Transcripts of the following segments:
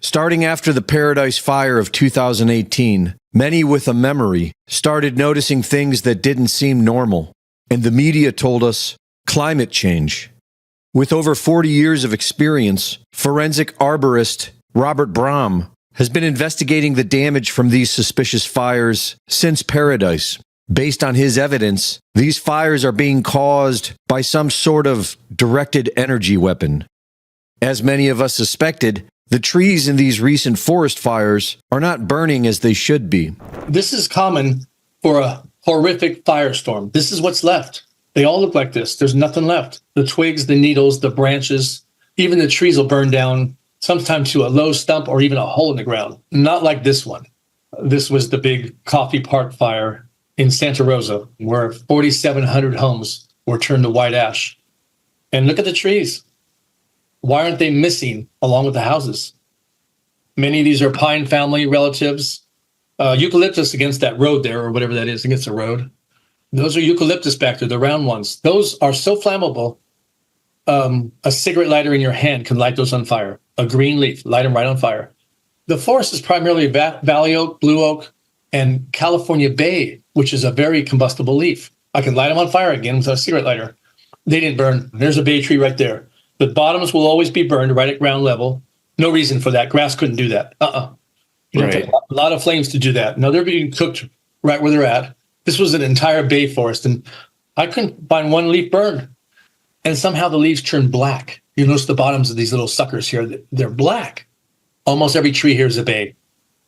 Starting after the Paradise Fire of 2018, many with a memory started noticing things that didn't seem normal, and the media told us climate change. With over 40 years of experience, forensic arborist Robert Brahm has been investigating the damage from these suspicious fires since Paradise. Based on his evidence, these fires are being caused by some sort of directed energy weapon. As many of us suspected, the trees in these recent forest fires are not burning as they should be. This is common for a horrific firestorm. This is what's left. They all look like this. There's nothing left. The twigs, the needles, the branches, even the trees will burn down, sometimes to a low stump or even a hole in the ground. Not like this one. This was the big Coffee Park fire in Santa Rosa, where 4,700 homes were turned to white ash. And look at the trees. Why aren't they missing along with the houses? Many of these are pine family relatives. Eucalyptus against that road there, or whatever that is, against the road. Those are eucalyptus back there, the round ones. Those are so flammable, a cigarette lighter in your hand can light those on fire. A green leaf, light them right on fire. The forest is primarily valley oak, blue oak, and California bay, which is a very combustible leaf. I can light them on fire again with a cigarette lighter. They didn't burn. There's a bay tree right there. The bottoms will always be burned right at ground level. No reason for that. Grass couldn't do that. You have to have a lot of flames to do that. No, they're being cooked right where they're at. This was an entire bay forest, and I couldn't find one leaf burned. And somehow the leaves turned black. You notice the bottoms of these little suckers here, they're black. Almost every tree here is a bay.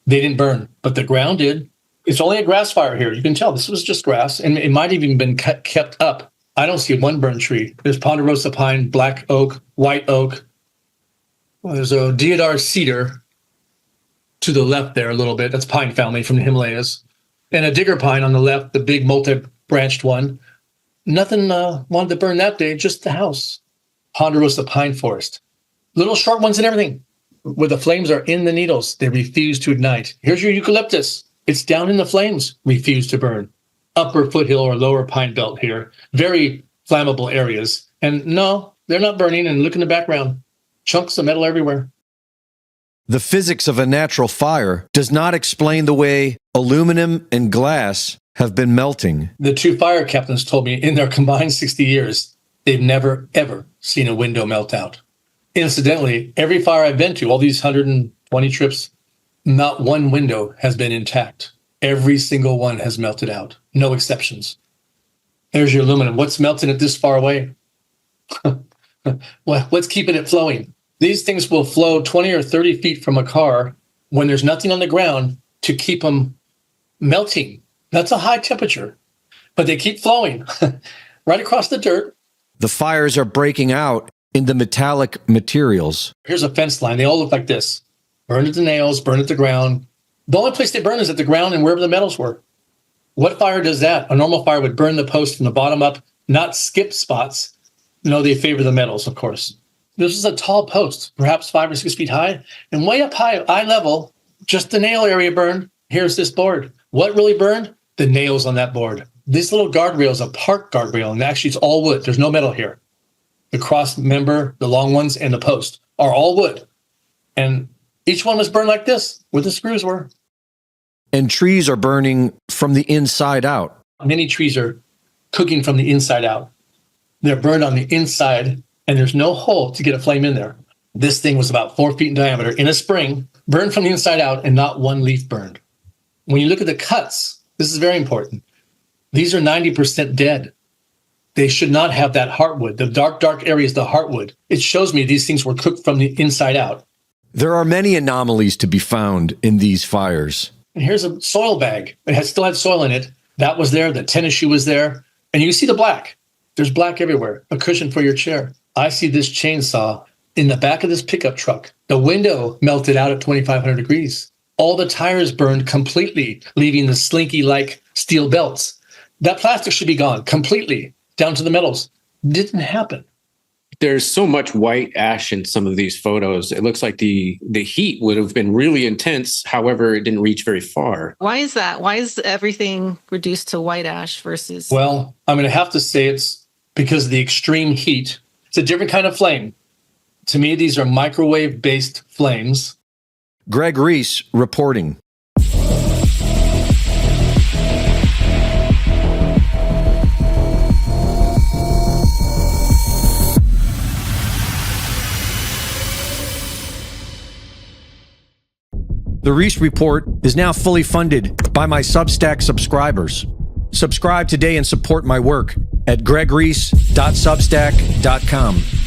They didn't burn, but the ground did. It's only a grass fire here. You can tell this was just grass, and it might have even been kept up. I don't see one burned tree. There's ponderosa pine, black oak, white oak. Well, there's a deodar cedar to the left there a little bit. That's pine family from the Himalayas. And a digger pine on the left, the big multi-branched one. Nothing wanted to burn that day, just the house. Ponderosa pine forest. Little short ones and everything. Where the flames are in the needles, they refuse to ignite. Here's your eucalyptus. It's down in the flames, refuse to burn. Upper foothill or lower pine belt here. Very flammable areas. And no, they're not burning. And look in the background. Chunks of metal everywhere. The physics of a natural fire does not explain the way aluminum and glass have been melting. The two fire captains told me in their combined 60 years, they've never, ever seen a window melt out. Incidentally, every fire I've been to, all these 120 trips, not one window has been intact. Every single one has melted out. No exceptions. There's your aluminum. What's melting it this far away? What's keeping it flowing? These things will flow 20 or 30 feet from a car when there's nothing on the ground to keep them melting. That's a high temperature, but they keep flowing right across the dirt. The fires are breaking out into metallic materials. Here's a fence line. They all look like this. Burn at the nails, burn at the ground. The only place they burn is at the ground and wherever the metals were. What fire does that? A normal fire would burn the post from the bottom up, not skip spots. No, they favor the metals, of course. This is a tall post, perhaps 5 or 6 feet high, and way up high, eye level, just the nail area burned. Here's this board. What really burned? The nails on that board. This little guardrail is a park guardrail, and actually it's all wood. There's no metal here. The cross member, the long ones, and the post are all wood. And each one was burned like this, where the screws were. And trees are burning from the inside out. Many trees are cooking from the inside out. They're burned on the inside, and there's no hole to get a flame in there. This thing was about 4 feet in diameter in a spring, burned from the inside out, and not one leaf burned. When you look at the cuts, this is very important. These are 90% dead. They should not have that heartwood. The dark area is the heartwood. It shows me these things were cooked from the inside out. There are many anomalies to be found in these fires. And here's a soil bag. It still had soil in it. That was there. The tennis shoe was there. And you see the black. There's black everywhere. A cushion for your chair. I see this chainsaw in the back of this pickup truck. The window melted out at 2,500 degrees. All the tires burned completely, leaving the slinky-like steel belts. That plastic should be gone completely, down to the metals. Didn't happen. There's so much white ash in some of these photos. It looks like the heat would have been really intense. However, it didn't reach very far. Why is that? Why is everything reduced to white ash versus... Well, I'm going to have to say it's because of the extreme heat. It's a different kind of flame. To me, these are microwave-based flames. Greg Reese reporting. The Reese Report is now fully funded by my Substack subscribers. Subscribe today and support my work at gregreese.substack.com.